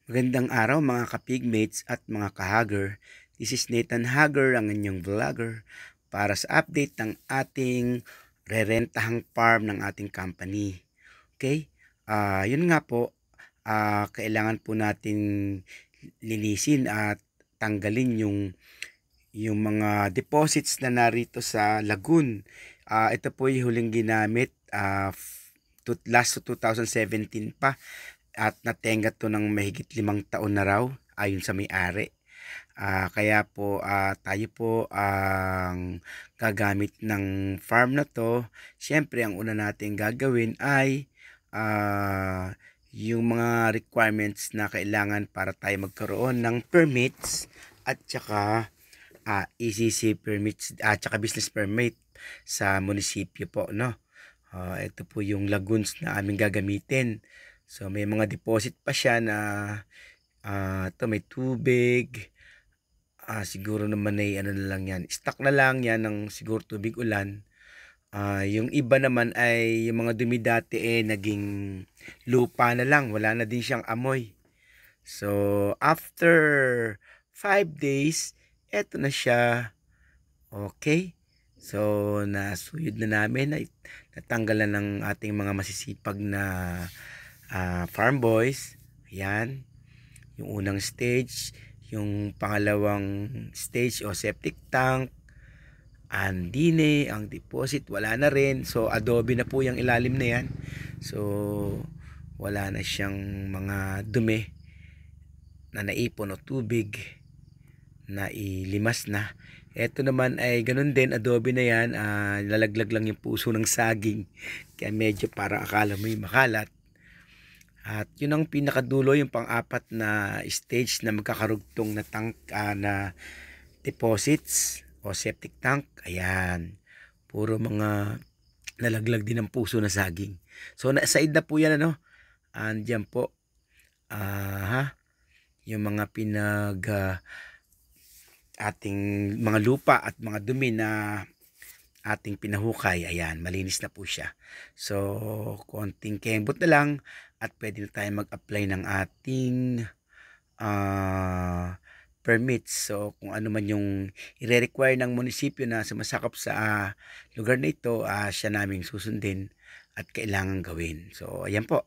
Magandang araw mga ka-pigmates at mga ka-hugger. This is Nathan Hugger, ang inyong vlogger, para sa update ng ating rerentahang farm ng ating company. Okay? Yun nga po, kailangan po natin linisin at tanggalin yung mga deposits na narito sa lagoon. Ito po yung huling ginamit last to 2017 pa. At natenga to ng mahigit 5 taon na raw ayon sa may-ari. Kaya po tayo po ang gagamit ng farm na to. Siyempre ang una natin gagawin ay yung mga requirements na kailangan para tayo magkaroon ng permits at saka ECC permits at saka business permit sa munisipyo po, no. Ito po yung lagoons na aming gagamitin. So may mga deposit pa siya na ito may tubig. Siguro naman ay ano na lang yan. Stock na lang yan ng siguro tubig ulan. Yung iba naman ay yung mga dumi dati naging lupa na lang. Wala na din siyang amoy. So after 5 days, eto na siya. Okay. So nasuyod na namin. Natanggal na ng ating mga masisipag na farm boys. Ayan, yung unang stage. Yung pangalawang stage o septic tank, andine, ang deposit wala na rin. So adobe na po yung ilalim na yan. So wala na siyang mga dumi na naipon o tubig na ilimas na. Ito naman ay ganun din, adobe na yan. Lalaglag lang yung puso ng saging, kaya medyo para akala mo yung makalat. At yun ang pinakadulo, yung pang-apat na stage na magkakarugtong na tank na deposits o septic tank. Ayan, puro mga nalaglag din ng puso na saging. So na-side na po yan, ano. Andiyan po yung mga ating mga lupa at mga dumi na ating pinahukay. Ayan, malinis na po siya. So konting kembot na lang at pwede na tayo mag-apply ng ating permits. So kung ano man yung i-require ng munisipyo na sumasakop sa lugar na ito, siya naming susundin at kailangan gawin. So ayan po.